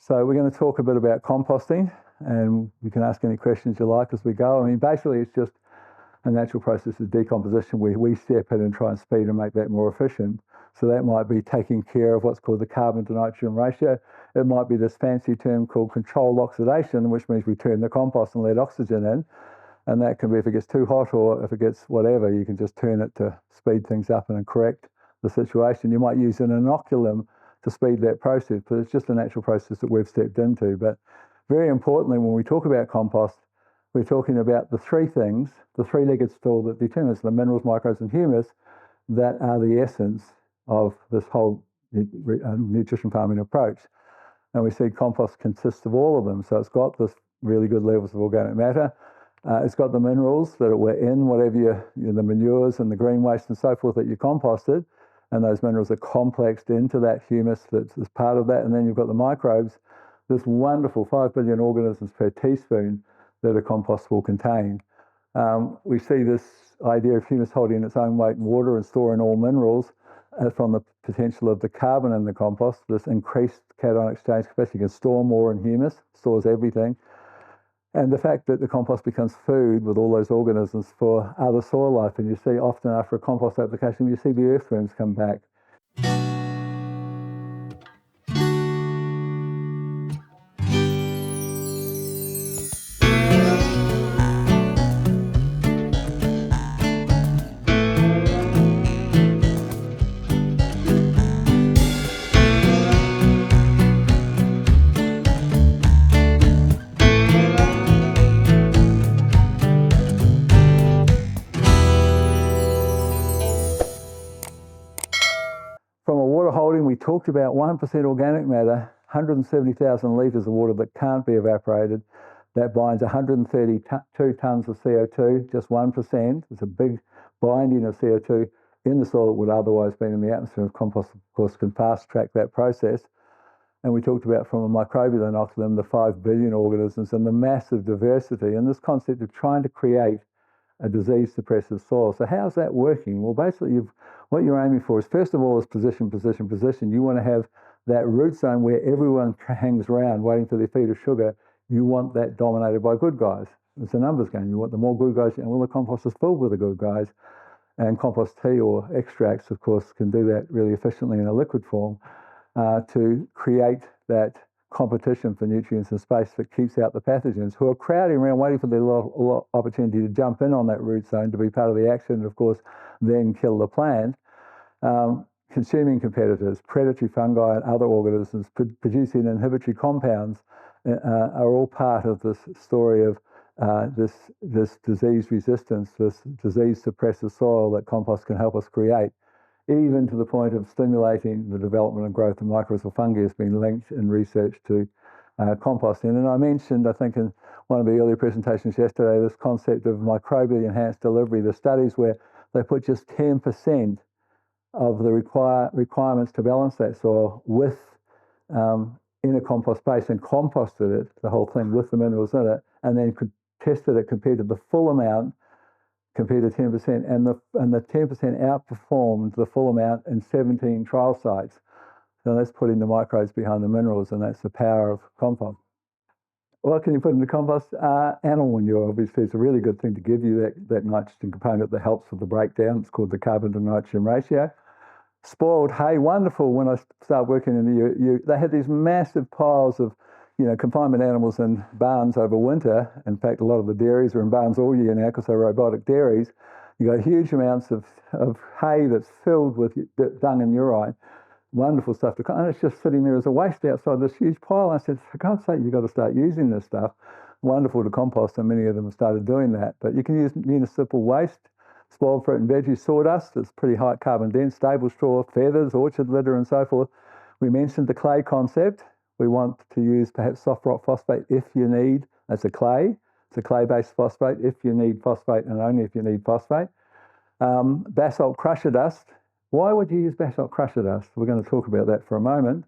So we're going to talk a bit about composting, and you can ask any questions you like as we go. I mean, basically it's just a natural process of decomposition where we step in and try and speed and make that more efficient. So that might be taking care of what's called the carbon to nitrogen ratio. It might be this fancy term called controlled oxidation, which means we turn the compost and let oxygen in. And that can be if it gets too hot or if it gets whatever, you can just turn it to speed things up and correct the situation. You might use an inoculum to speed that process, but it's just a natural process that we've stepped into. But very importantly, when we talk about compost, we're talking about the three things, the three-legged stool that determines the minerals, microbes, and humus that are the essence of this whole nutrition farming approach. And we see compost consists of all of them. So it's got this really good levels of organic matter. It's got the minerals that were in whatever the manures and the green waste and so forth that you composted. And those minerals are complexed into that humus that's part of that. And then you've got the microbes, this wonderful 5 billion organisms per teaspoon that a compost will contain. We see this idea of humus holding its own weight in water and storing all minerals from the potential of the carbon in the compost. This increased cation exchange capacity can store more in humus, stores everything. And the fact that the compost becomes food with all those organisms for other soil life. And you see often after a compost application, you see the earthworms come back. From a water holding, we talked about 1% organic matter, 170,000 litres of water that can't be evaporated. That binds 132 tonnes of CO2, just 1%. It's a big binding of CO2 in the soil that would otherwise be in the atmosphere. Compost, of course, can fast track that process. And we talked about from a microbial inoculum, the 5 billion organisms and the massive diversity and this concept of trying to create a disease-suppressive soil. So how's that working? Well, basically, what you're aiming for is, first of all, is position, position, position. You want to have that root zone where everyone hangs around waiting for their feed of sugar. You want that dominated by good guys. It's a numbers game. You want the more good guys, and well, the compost is filled with the good guys. And compost tea or extracts, of course, can do that really efficiently in a liquid form to create that competition for nutrients and space that keeps out the pathogens who are crowding around waiting for their opportunity to jump in on that root zone to be part of the action and, of course, then kill the plant. Consuming competitors, predatory fungi and other organisms producing inhibitory compounds are all part of this story of this disease resistance, this disease suppressive soil that compost can help us create, even to the point of stimulating the development and growth of microbes or fungi has been linked in research to composting. And I mentioned, I think in one of the earlier presentations yesterday, this concept of microbially enhanced delivery, the studies where they put just 10% of the requirements to balance that soil with in a compost base and composted it, the whole thing with the minerals in it, and then tested it compared to the full amount compared to 10%, and the 10% outperformed the full amount in 17 trial sites. So that's putting the microbes behind the minerals, and that's the power of compost. What can you put in the compost? Animal manure, obviously, is a really good thing to give you that nitrogen component that helps with the breakdown. It's called the carbon to nitrogen ratio. Spoiled hay, wonderful. When I started working in the EU, they had these massive piles of confinement animals in barns over winter. In fact, a lot of the dairies are in barns all year now because they're robotic dairies. You've got huge amounts of hay that's filled with dung and urine. Wonderful stuff. And it's just sitting there as a waste outside this huge pile. I said, for God's sake, you've got to start using this stuff. Wonderful to compost, and many of them have started doing that. But you can use municipal waste, spoiled fruit and veggie, sawdust. It's pretty high carbon dense, stable straw, feathers, orchard litter, and so forth. We mentioned the clay concept. We want to use perhaps soft rock phosphate if you need. That's a clay. It's a clay-based phosphate if you need phosphate and only if you need phosphate. Basalt crusher dust. Why would you use basalt crusher dust? We're going to talk about that for a moment.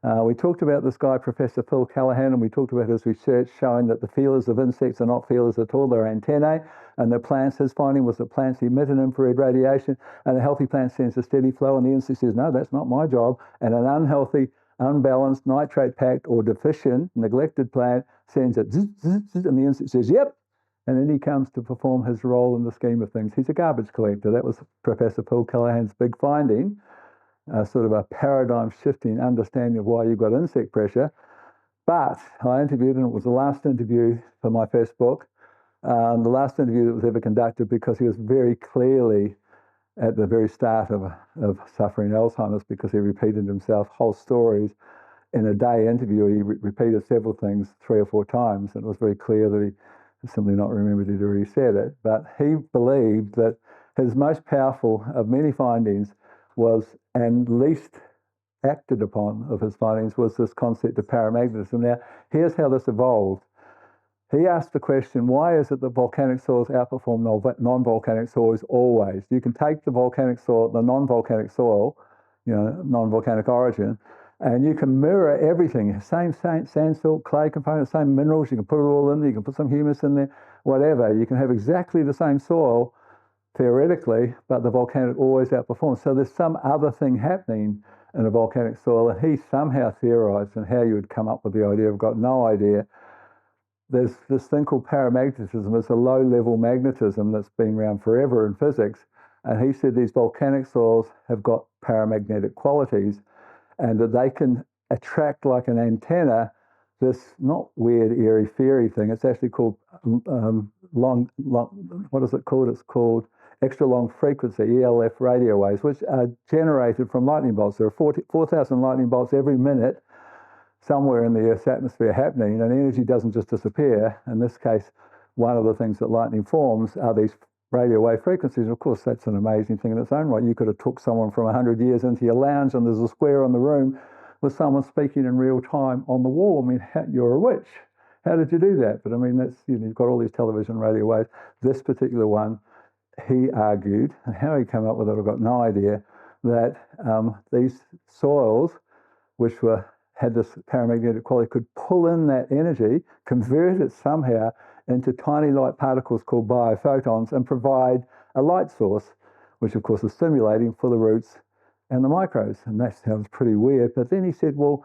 We talked about this guy, Professor Phil Callahan, and we talked about his research showing that the feelers of insects are not feelers at all, they're antennae, and the plants, his finding was that plants emit an infrared radiation, and a healthy plant sends a steady flow, and the insect says, no, that's not my job, and an unhealthy unbalanced, nitrate-packed or deficient, neglected plant, sends it zzz, zzz, zzz, and the insect says, yep, and then he comes to perform his role in the scheme of things. He's a garbage collector. That was Professor Phil Callahan's big finding, sort of a paradigm-shifting understanding of why you've got insect pressure. But I interviewed, and it was the last interview for my first book, the last interview that was ever conducted, because he was very clearly at the very start of suffering Alzheimer's, because he repeated himself whole stories in a day interview. He repeated several things 3 or 4 times, and it was very clear that he simply not remembered he'd already said it. But he believed that his most powerful of many findings was, and least acted upon of his findings, was this concept of paramagnetism. Now, here's how this evolved. He asked the question, why is it that volcanic soils outperform non-volcanic soils always? You can take the volcanic soil, the non-volcanic soil, non-volcanic origin, and you can mirror everything. Same sand, silt, clay components, same minerals. You can put it all in there. You can put some humus in there, whatever. You can have exactly the same soil, theoretically, but the volcanic always outperforms. So there's some other thing happening in a volcanic soil, and he somehow theorized, and how you would come up with the idea, I've got no idea. There's this thing called paramagnetism. It's a low-level magnetism that's been around forever in physics. And he said these volcanic soils have got paramagnetic qualities, and that they can attract, like an antenna, this not weird, airy-fairy thing. It's actually called long, what is it called? It's called extra long frequency, ELF radio waves, which are generated from lightning bolts. There are 4,000 lightning bolts every minute somewhere in the Earth's atmosphere happening, and energy doesn't just disappear. In this case, one of the things that lightning forms are these radio wave frequencies. And of course, that's an amazing thing in its own right. You could have took someone from 100 years into your lounge, and there's a square in the room with someone speaking in real time on the wall. I mean, you're a witch. How did you do that? But I mean, that's, you've got all these television radio waves. This particular one, he argued, and how he came up with it, I've got no idea, that these soils, which had this paramagnetic quality, could pull in that energy, convert it somehow into tiny light particles called biophotons, and provide a light source, which of course is stimulating for the roots and the microbes. And that sounds pretty weird. But then he said, well,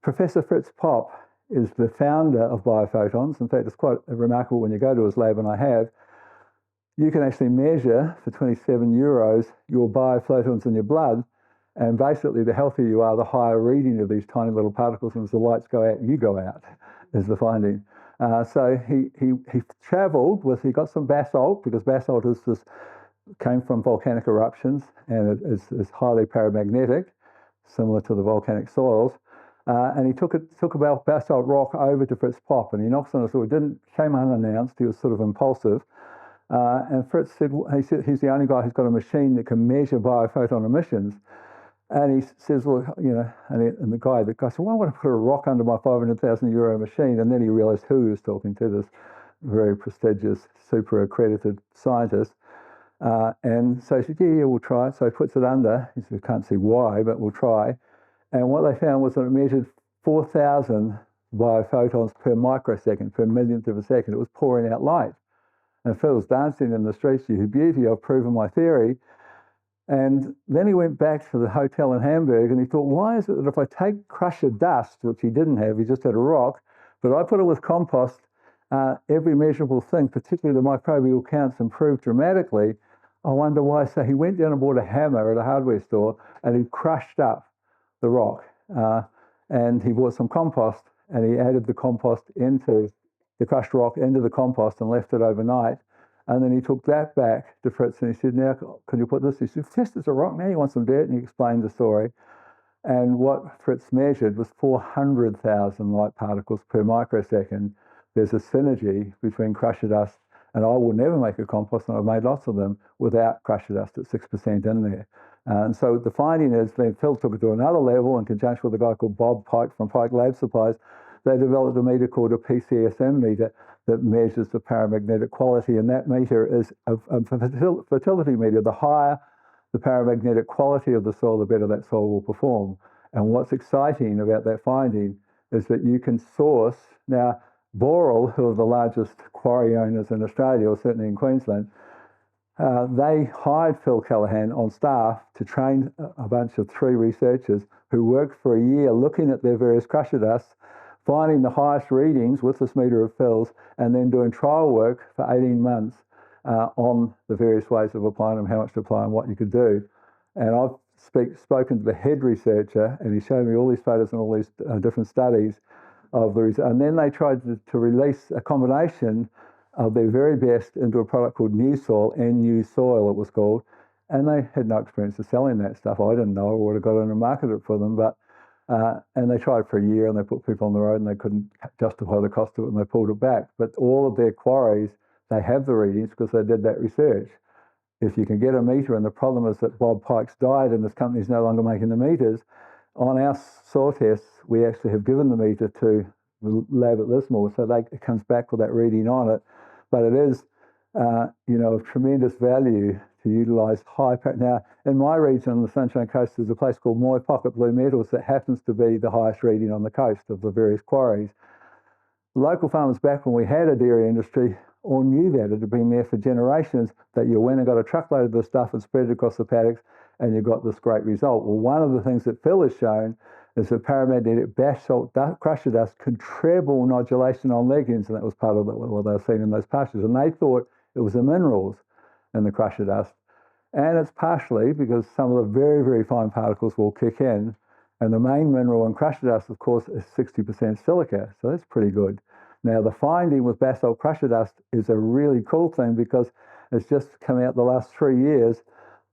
Professor Fritz Popp is the founder of biophotons. In fact, it's quite remarkable when you go to his lab, and I have. You can actually measure for 27 euros your biophotons in your blood. And basically, the healthier you are, the higher reading of these tiny little particles. And as the lights go out, you go out, is the finding. So he travelled with, he got some basalt, because basalt came from volcanic eruptions, and it is highly paramagnetic, similar to the volcanic soils. And he took about basalt rock over to Fritz Popp, and he knocks on the door. It came unannounced. He was sort of impulsive. And Fritz said, he's the only guy who's got a machine that can measure biophoton emissions. And he says, well, and the guy said, well, I want to put a rock under my 500,000 euro machine. And then he realized who he was talking to, this very prestigious, super accredited scientist. And so he said, yeah, we'll try it. So he puts it under. He said, can't see why, but we'll try. And what they found was that it measured 4,000 biophotons per microsecond, per millionth of a second. It was pouring out light. And Phil's dancing in the streets, you beauty, I've proven my theory. And then he went back to the hotel in Hamburg, and he thought, why is it that if I take crusher dust, which he didn't have, he just had a rock, but I put it with compost, every measurable thing, particularly the microbial counts, improved dramatically. I wonder why. So he went down and bought a hammer at a hardware store, and he crushed up the rock. And he bought some compost, and he added the compost into the crushed rock into the compost and left it overnight. And then he took that back to Fritz, and he said, now, can you put this? He said, just as a rock, now you want some dirt? And he explained the story. And what Fritz measured was 400,000 light particles per microsecond. There's a synergy between crusher dust, and I will never make a compost, and I've made lots of them, without crusher dust at 6% in there. And so the finding is, then Phil took it to another level in conjunction with a guy called Bob Pike from Pike Lab Supplies. They developed a meter called a PCSM meter that measures the paramagnetic quality, and that meter is a fertility meter. The higher the paramagnetic quality of the soil, the better that soil will perform. And what's exciting about that finding is that you can source, now Boral, who are the largest quarry owners in Australia, or certainly in Queensland, they hired Phil Callahan on staff to train a bunch of 3 researchers who worked for a year looking at their various crusher dusts, finding the highest readings with this meter of fills, and then doing trial work for 18 months on the various ways of applying them, how much to apply and what you could do. And I've spoken to the head researcher, and he showed me all these photos and all these different studies of the result. And then they tried to release a combination of their very best into a product called New Soil, New Soil it was called, and they had no experience of selling that stuff. I didn't know or would have got in and marketed it for them, but and they tried for a year and they put people on the road and they couldn't justify the cost of it and they pulled it back. But all of their quarries, they have the readings because they did that research. If you can get a meter, and the problem is that Bob Pike's died and this company's no longer making the meters, on our soil tests, we actually have given the meter to the lab at Lismore, so it comes back with that reading on it. But it is, of tremendous value to utilise high. Now, in my region on the Sunshine Coast, there's a place called Moy Pocket Blue Metals that happens to be the highest reading on the coast of the various quarries. Local farmers back when we had a dairy industry all knew that. It had been there for generations, that you went and got a truckload of the stuff and spread it across the paddocks and you got this great result. Well, one of the things that Phil has shown is that paramagnetic basalt crusher dust could treble nodulation on legumes, and that was part of what they were seeing in those pastures. And they thought it was the minerals in the crusher dust. And it's partially because some of the very, very fine particles will kick in. And the main mineral in crusher dust, of course, is 60% silica. So that's pretty good. Now, the finding with basalt crusher dust is a really cool thing because it's just come out the last 3 years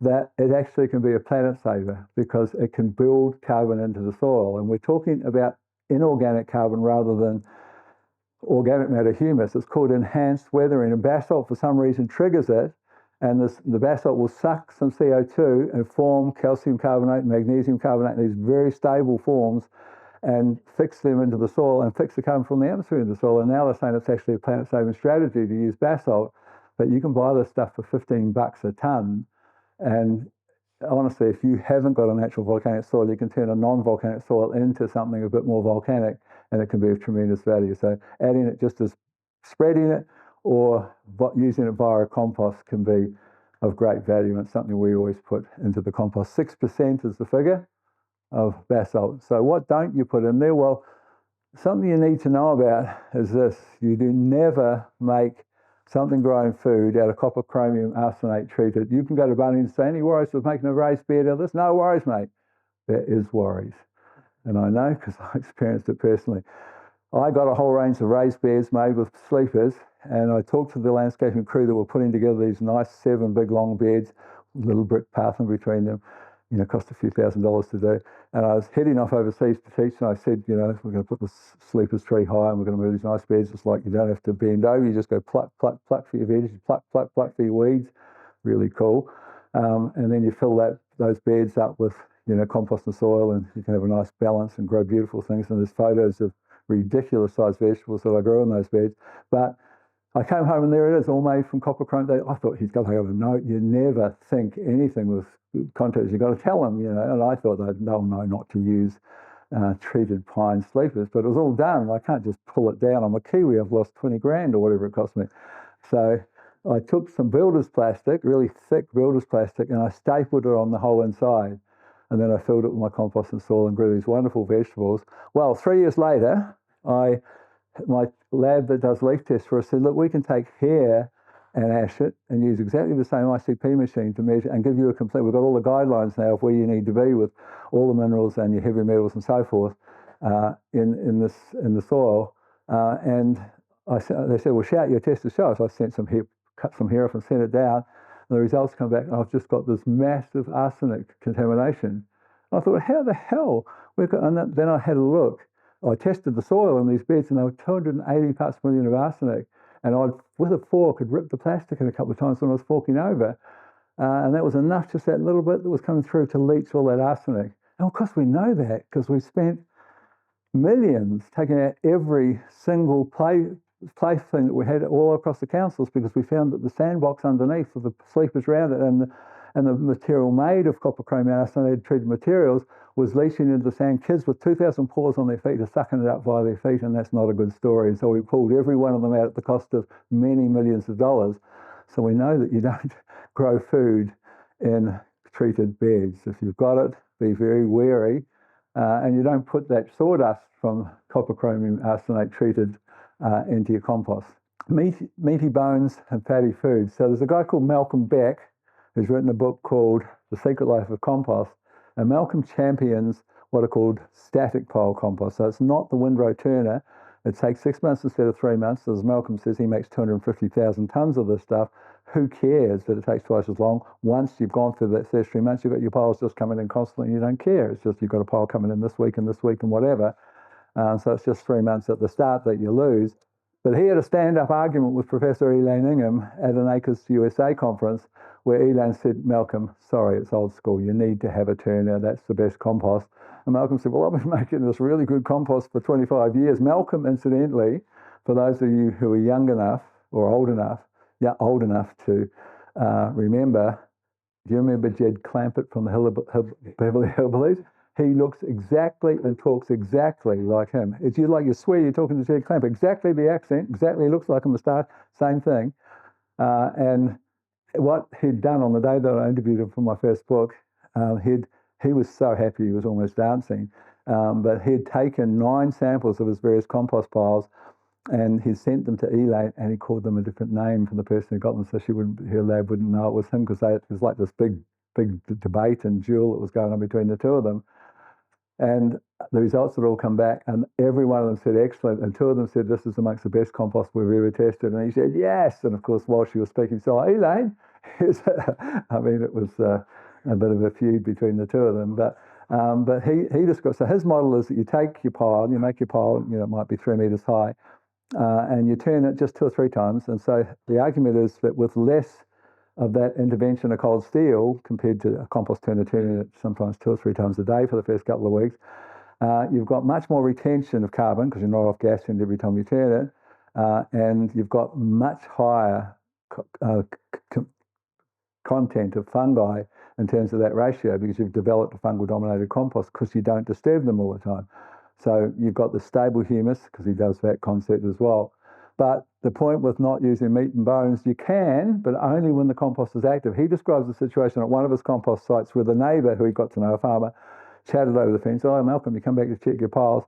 that it actually can be a planet saver because it can build carbon into the soil. And we're talking about inorganic carbon rather than organic matter humus. It's called enhanced weathering. And basalt, for some reason, triggers it. And the basalt will suck some CO2 and form calcium carbonate and magnesium carbonate, these very stable forms, and fix them into the soil and fix the carbon from the atmosphere into the soil. And now they're saying it's actually a planet-saving strategy to use basalt, but you can buy this stuff for $15 a tonne. And honestly, if you haven't got a natural volcanic soil, you can turn a non-volcanic soil into something a bit more volcanic, and it can be of tremendous value. So adding it just as spreading it or using it via a compost can be of great value, and it's something we always put into the compost. 6% is the figure of basalt. So what don't you put in there? Well, something you need to know about is this. You do never make something growing food out of copper, chromium, arsenate treated. You can go to Bunnings and say, any worries with making a raised bed out of this? No worries, mate. There is worries. And I know because I experienced it personally. I got a whole range of raised beds made with sleepers, and I talked to the landscaping crew that were putting together these nice 7 big long beds, with a little brick path in between them. Cost a few $1,000s to do. And I was heading off overseas to teach, and I said, we're going to put the sleepers tree high, and we're going to move these nice beds. It's like you don't have to bend over. You just go pluck, pluck, pluck for your veggies, pluck, pluck, pluck for your weeds. Really cool. And then you fill those beds up with, compost and soil, and you can have a nice balance and grow beautiful things. And there's photos of ridiculous sized vegetables that I grow in those beds. But I came home and there it is, all made from copper chrome. I thought he's got to have a note. You never think anything with context. You've got to tell them, and I thought they'll know not to use treated pine sleepers, but it was all done. I can't just pull it down. I'm a Kiwi. I've lost 20 grand or whatever it cost me. So I took some builder's plastic, really thick builder's plastic, and I stapled it on the whole inside. And then I filled it with my compost and soil and grew these wonderful vegetables. Well, 3 years later, my lab that does leaf tests for us said, look, we can take hair and ash it and use exactly the same ICP machine to measure and give you a complete, we've got all the guidelines now of where you need to be with all the minerals and your heavy metals and so forth in the soil. And they said, well, shout your test to show us. I sent some hair, cut some hair off and sent it down. And the results come back, and I've just got this massive arsenic contamination. And I thought, how the hell? Then I had a look. I tested the soil in these beds, and they were 280 parts per million of arsenic. And I, with a fork, had ripped the plastic in a couple of times when I was forking over. And that was enough, just that little bit that was coming through to leach all that arsenic. And of course we know that because we spent millions taking out every single play thing that we had all across the councils, because we found that the sandbox underneath with the sleepers around it and the material made of copper, chromium, arsenate treated materials was leaching into the sand. Kids with 2,000 pores on their feet are sucking it up via their feet, and that's not a good story. And so we pulled every one of them out at the cost of many millions of dollars. So we know that you don't grow food in treated beds. If you've got it, be very wary and you don't put that sawdust from copper chromium arsenate treated into your compost. Meaty bones and fatty foods. So there's a guy called Malcolm Beck who's written a book called The Secret Life of Compost, and Malcolm champions what are called static pile compost. So it's not the windrow turner. It takes 6 months instead of 3 months. As Malcolm says, he makes 250,000 tonnes of this stuff. Who cares that it takes twice as long? Once you've gone through that first 3 months, you've got your piles just coming in constantly, and you don't care. It's just you've got a pile coming in this week and whatever. So it's just 3 months at the start that you lose. But he had a stand-up argument with Professor Elaine Ingham at an ACRES USA conference where Elaine said, Malcolm, sorry, it's old school. You need to have a turner. That's the best compost. And Malcolm said, well, I've been making this really good compost for 25 years. Malcolm, incidentally, for those of you who are young enough or old enough to remember, do you remember Jed Clampett from the Beverly Hillbillies? He looks exactly and talks exactly like him. It's you swear you're talking to Jed Clampett. Exactly the accent, exactly looks like a moustache, same thing. And what he'd done on the day that I interviewed him for my first book, he was so happy he was almost dancing. But he'd taken 9 samples of his various compost piles, and he sent them to Elaine, and he called them a different name for the person who got them, so her lab wouldn't know it was him, because it was like this big debate and duel that was going on between the two of them. And the results had all come back, and every one of them said excellent, and 2 of them said this is amongst the best compost we've ever tested. And he said yes. And of course, while she was speaking, so Elaine, I mean, it was a bit of a feud between the 2 of them. But he described, so his model is that you take your pile, you make your pile, it might be 3 meters high, and you turn it just 2 or 3 times. And so the argument is that with less of that intervention of cold steel compared to a compost turner turning it sometimes 2 or 3 times a day for the first couple of weeks, you've got much more retention of carbon because you're not off gas end every time you turn it, and you've got much higher content of fungi in terms of that ratio because you've developed a fungal dominated compost because you don't disturb them all the time. So you've got the stable humus because he does that concept as well. But the point with not using meat and bones, you can, but only when the compost is active. He describes a situation at one of his compost sites where the neighbour, who he got to know, a farmer, chatted over the fence. Oh, Malcolm, you come back to check your piles.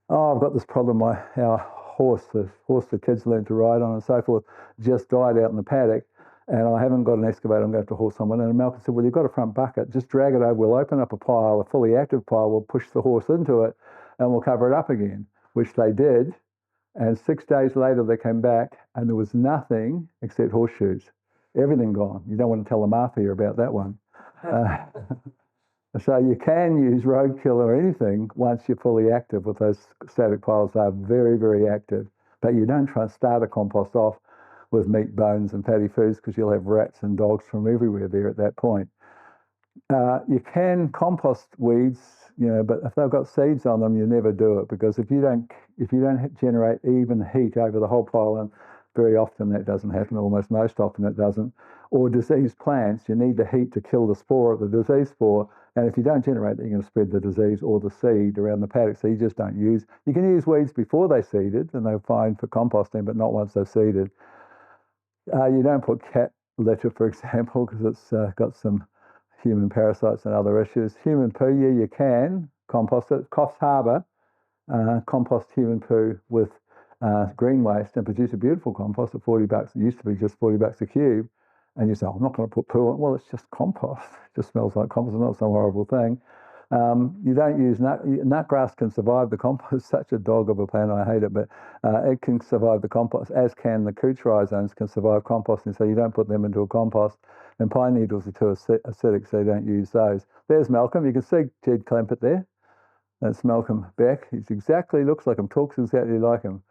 Oh, I've got this problem. Our horse, the horse the kids learned to ride on and so forth, just died out in the paddock, and I haven't got an excavator. I'm going to have to haul someone. And Malcolm said, well, you've got a front bucket. Just drag it over. We'll open up a pile, a fully active pile. We'll push the horse into it, and we'll cover it up again, which they did. And 6 days later, they came back, and there was nothing except horseshoes. Everything gone. You don't want to tell the mafia about that one. So you can use roadkill or anything once you're fully active with those static piles. They are very, very active. But you don't try and start a compost off with meat, bones, and fatty foods because you'll have rats and dogs from everywhere there at that point. You can compost weeds, but if they've got seeds on them, you never do it because if you don't generate even heat over the whole pile, and very often that doesn't happen, almost most often it doesn't, or diseased plants, you need the heat to kill the spore, the disease spore, and if you don't generate that, you're going to spread the disease or the seed around the paddock, so you just don't use. You can use weeds before they're seeded, and they're fine for composting, but not once they're seeded. You don't put cat litter, for example, because it's got some human parasites and other issues. Human poo, yeah, you can compost it. Coffs Harbour compost human poo with green waste and produce a beautiful compost at $40. It used to be just $40 a cube. And you say, oh, I'm not going to put poo on. Well, it's just compost. It just smells like compost. It's not some horrible thing. You don't use nutgrass can survive the compost. It's such a dog of a plant, I hate it, but it can survive the compost, as can the couch rhizomes can survive composting, so you don't put them into a compost. And pine needles are too acidic, so you don't use those. There's Malcolm. You can see Jed Clampett there. That's Malcolm Beck. He exactly looks like him, talks exactly like him.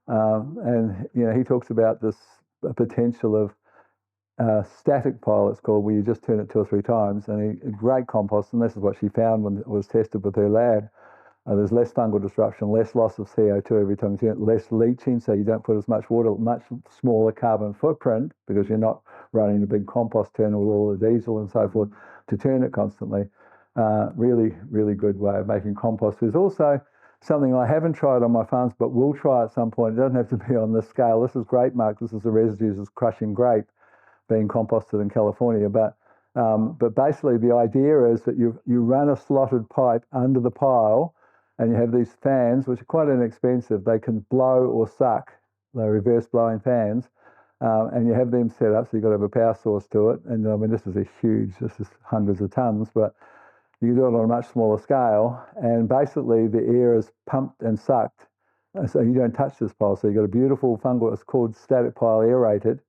And he talks about this potential of static pile, it's called, where you just turn it 2 or 3 times, and a great compost, and this is what she found when it was tested with her lab. There's less fungal disruption, less loss of CO2 every time you turn it, less leaching, so you don't put as much water, much smaller carbon footprint because you're not running a big compost turner with all the diesel and so forth to turn it constantly. Really, really good way of making compost. There's also something I haven't tried on my farms, but will try at some point. It doesn't have to be on this scale. This is grape mark. This is the residues of crushing grape being composted in California, but But basically the idea is that you run a slotted pipe under the pile, and you have these fans, which are quite inexpensive. They can blow or suck. They're reverse blowing fans. And you have them set up, so you've got to have a power source to it. And I mean, this is hundreds of tons, but you can do it on a much smaller scale. And basically the air is pumped and sucked. So you don't touch this pile. So you've got a beautiful fungal, it's called static pile aerated.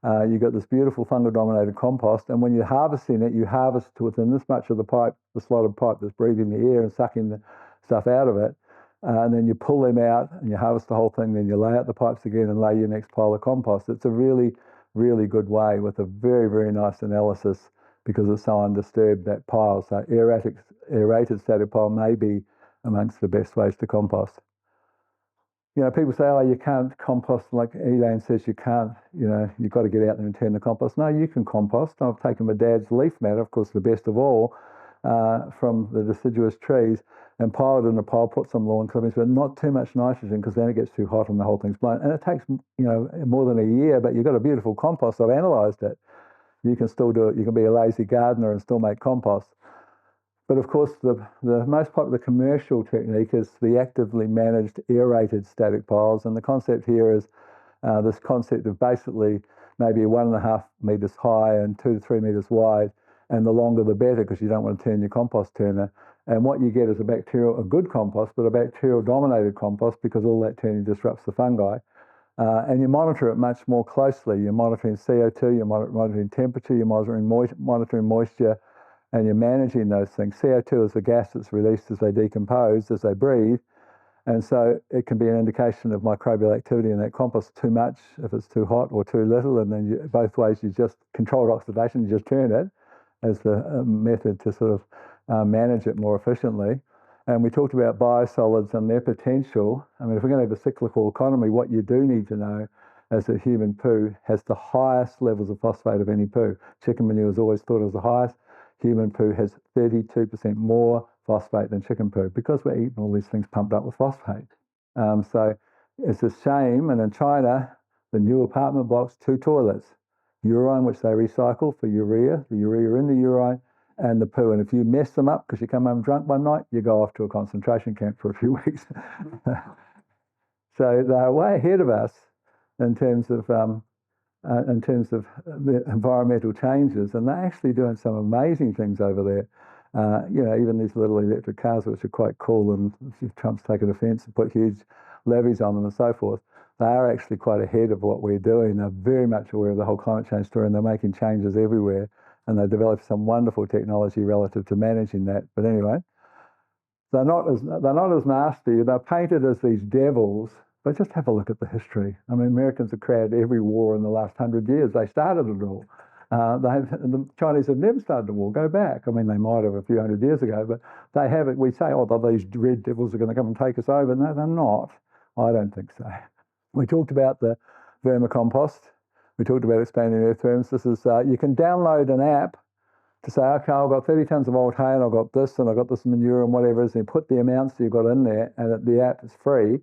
You've got this beautiful fungal-dominated compost, and when you're harvesting it, you harvest to within this much of the pipe, the slotted pipe that's breathing the air and sucking the stuff out of it. And then you pull them out and you harvest the whole thing, then you lay out the pipes again and lay your next pile of compost. It's a really, really good way with a very, very nice analysis because it's so undisturbed, that pile. So aerated static pile may be amongst the best ways to compost. You know, people say, oh, you can't compost, like Elaine says, you can't, you know, you've got to get out there and turn the compost. No, you can compost. I've taken my dad's leaf matter, of course, the best of all, from the deciduous trees, and piled it in a pile, put some lawn clippings, but not too much nitrogen because then it gets too hot and the whole thing's blown. And it takes, you know, more than a year, but you've got a beautiful compost. I've analysed it. You can still do it. You can be a lazy gardener and still make compost. But of course, the most popular commercial technique is the actively managed aerated static piles. And the concept here is this concept of basically maybe 1.5 meters high and 2 to 3 meters wide. And the longer the better, because you don't want to turn your compost turner. And what you get is a good compost, but a bacterial dominated compost, because all that turning disrupts the fungi. And you monitor it much more closely. You're monitoring CO2, you're monitoring temperature, you're monitoring moisture, and you're managing those things. CO2 is the gas that's released as they decompose, as they breathe. And so it can be an indication of microbial activity in that compost. Too much, if it's too hot, or too little. And then both ways, you just controlled oxidation, you just turn it as the method to sort of manage it more efficiently. And we talked about biosolids and their potential. I mean, if we're going to have a cyclical economy, what you do need to know is that human poo has the highest levels of phosphate of any poo. Chicken manure is always thought of as the highest. Human poo has 32% more phosphate than chicken poo because we're eating all these things pumped up with phosphate. So it's a shame. And in China, the new apartment blocks, 2 toilets, urine, which they recycle for urea, the urea in the urine, and the poo. And if you mess them up because you come home drunk one night, you go off to a concentration camp for a few weeks. So they're way ahead of us in terms of the environmental changes, and they're actually doing some amazing things over there. You know, even these little electric cars, which are quite cool, and if Trump's taken offence and put huge levies on them and so forth, they are actually quite ahead of what we're doing. They're very much aware of the whole climate change story, and they're making changes everywhere, and they've developed some wonderful technology relative to managing that. But anyway, they're not as nasty. They're painted as these devils. But just have a look at the history. I mean, Americans have created every war in the last 100 years. They started it all. The Chinese have never started a war. Go back. I mean, they might have a few hundred years ago, but they haven't. We say, oh, these red devils are going to come and take us over. No, they're not. I don't think so. We talked about the vermicompost. We talked about expanding earthworms. This is, you can download an app to say, okay, I've got 30 tonnes of old hay and I've got this and I've got this manure and whatever it is, and you put the amounts you've got in there, and the app is free.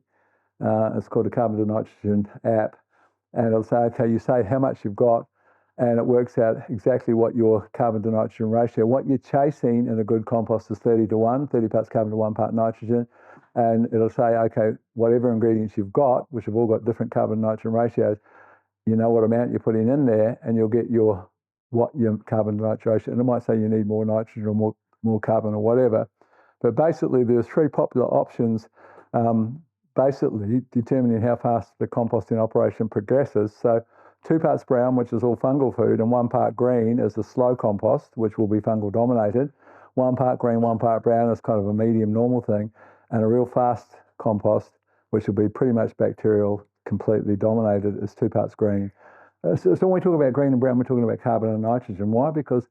It's called a carbon to nitrogen app, and it'll say, okay, you say how much you've got, and it works out exactly what your carbon to nitrogen ratio. What you're chasing in a good compost is 30 to 1, 30 parts carbon to 1 part nitrogen, and it'll say, okay, whatever ingredients you've got, which have all got different carbon to nitrogen ratios, you know what amount you're putting in there, and you'll get your carbon to nitrogen ratio, and it might say you need more nitrogen or more carbon or whatever. But basically, there's 3 popular options. Basically determining how fast the composting operation progresses. So 2 parts brown, which is all fungal food, and 1 part green is the slow compost, which will be fungal dominated. 1 part green, 1 part brown is kind of a medium normal thing, and a real fast compost, which will be pretty much bacterial, completely dominated, is 2 parts green. So when we talk about green and brown, we're talking about carbon and nitrogen. Why? Because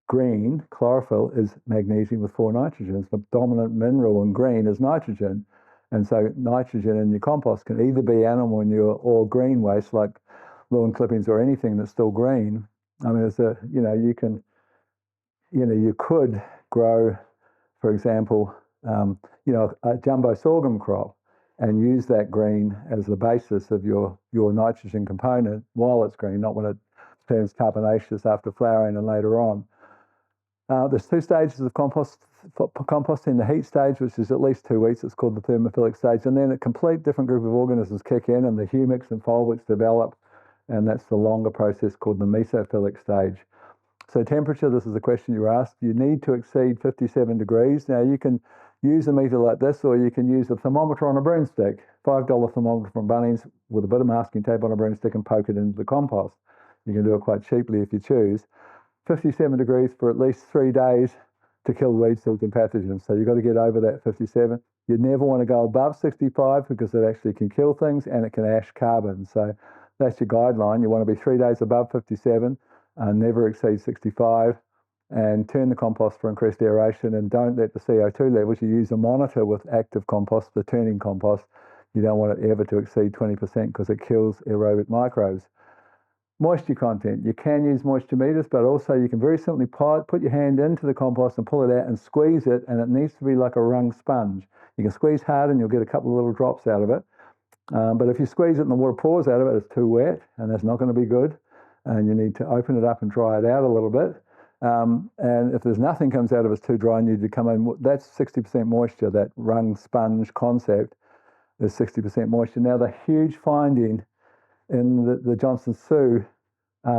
green, chlorophyll, is magnesium with 4 nitrogens. The dominant mineral in green is nitrogen. And so nitrogen in your compost can either be animal manure or green waste like lawn clippings or anything that's still green. I mean, you could grow, for example, a jumbo sorghum crop and use that green as the basis of your nitrogen component while it's green, not when it turns carbonaceous after flowering and later on. There's 2 stages of composting. The heat stage, which is at least 2 weeks, it's called the thermophilic stage, and then a complete different group of organisms kick in and the humics and fulvics develop, and that's the longer process called the mesophilic stage. So temperature, this is the question you asked. You need to exceed 57 degrees. Now you can use a meter like this, or you can use a thermometer on a broomstick, $5 thermometer from Bunnings with a bit of masking tape on a broomstick and poke it into the compost. You can do it quite cheaply if you choose. 57 degrees for at least 3 days to kill weed seeds and pathogens. So you've got to get over that 57. You never want to go above 65 because it actually can kill things and it can ash carbon. So that's your guideline. You want to be 3 days above 57, never exceed 65, and turn the compost for increased aeration, and don't let the CO2 levels, you use a monitor with active compost, the turning compost. You don't want it ever to exceed 20% because it kills aerobic microbes. Moisture content. You can use moisture meters, but also you can very simply put your hand into the compost and pull it out and squeeze it, and it needs to be like a wrung sponge. You can squeeze hard and you'll get a couple of little drops out of it. But if you squeeze it and the water pours out of it, it's too wet, and that's not going to be good. And you need to open it up and dry it out a little bit. And if there's nothing comes out of it, it's too dry, and you need to come in. That's 60% moisture. That wrung sponge concept is 60% moisture. Now, the huge finding in the Johnson-Su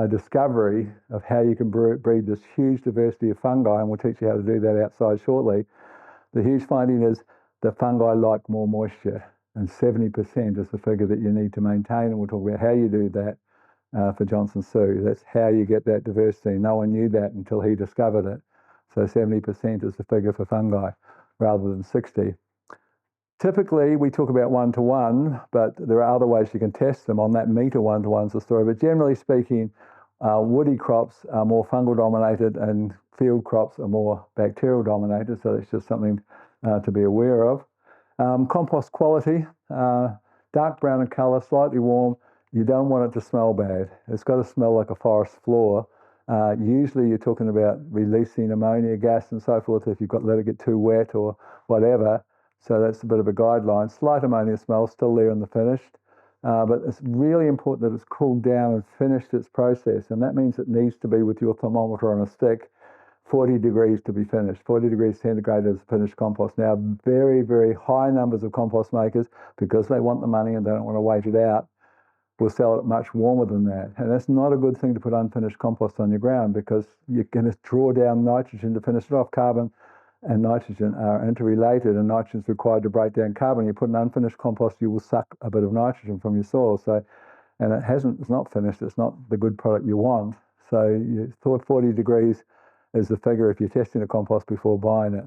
discovery of how you can breed this huge diversity of fungi, and we'll teach you how to do that outside shortly. The huge finding is the fungi like more moisture, and 70% is the figure that you need to maintain, and we'll talk about how you do that for Johnson-Su. That's how you get that diversity. No one knew that until he discovered it. So 70% is the figure for fungi rather than 60. Typically, we talk about 1-to-1, but there are other ways you can test them. On that meter 1-to-1 is the story. But generally speaking, woody crops are more fungal dominated and field crops are more bacterial dominated. So it's just something to be aware of. Compost quality, dark brown in colour, slightly warm. You don't want it to smell bad. It's got to smell like a forest floor. Usually you're talking about releasing ammonia gas and so forth if you've let it get too wet or whatever. So that's a bit of a guideline. Slight ammonia smell still there in the finished. But it's really important that it's cooled down and finished its process. And that means it needs to be with your thermometer on a stick, 40 degrees to be finished. 40 degrees centigrade is finished compost. Now, very, very high numbers of compost makers, because they want the money and they don't want to wait it out, will sell it much warmer than that. And that's not a good thing to put unfinished compost on your ground, because you're going to draw down nitrogen to finish it off. Carbon and nitrogen are interrelated, and nitrogen is required to break down carbon. You put an unfinished compost, you will suck a bit of nitrogen from your soil. So, and it's not finished, it's not the good product you want. So you thought 40 degrees is the figure if you're testing a compost before buying it.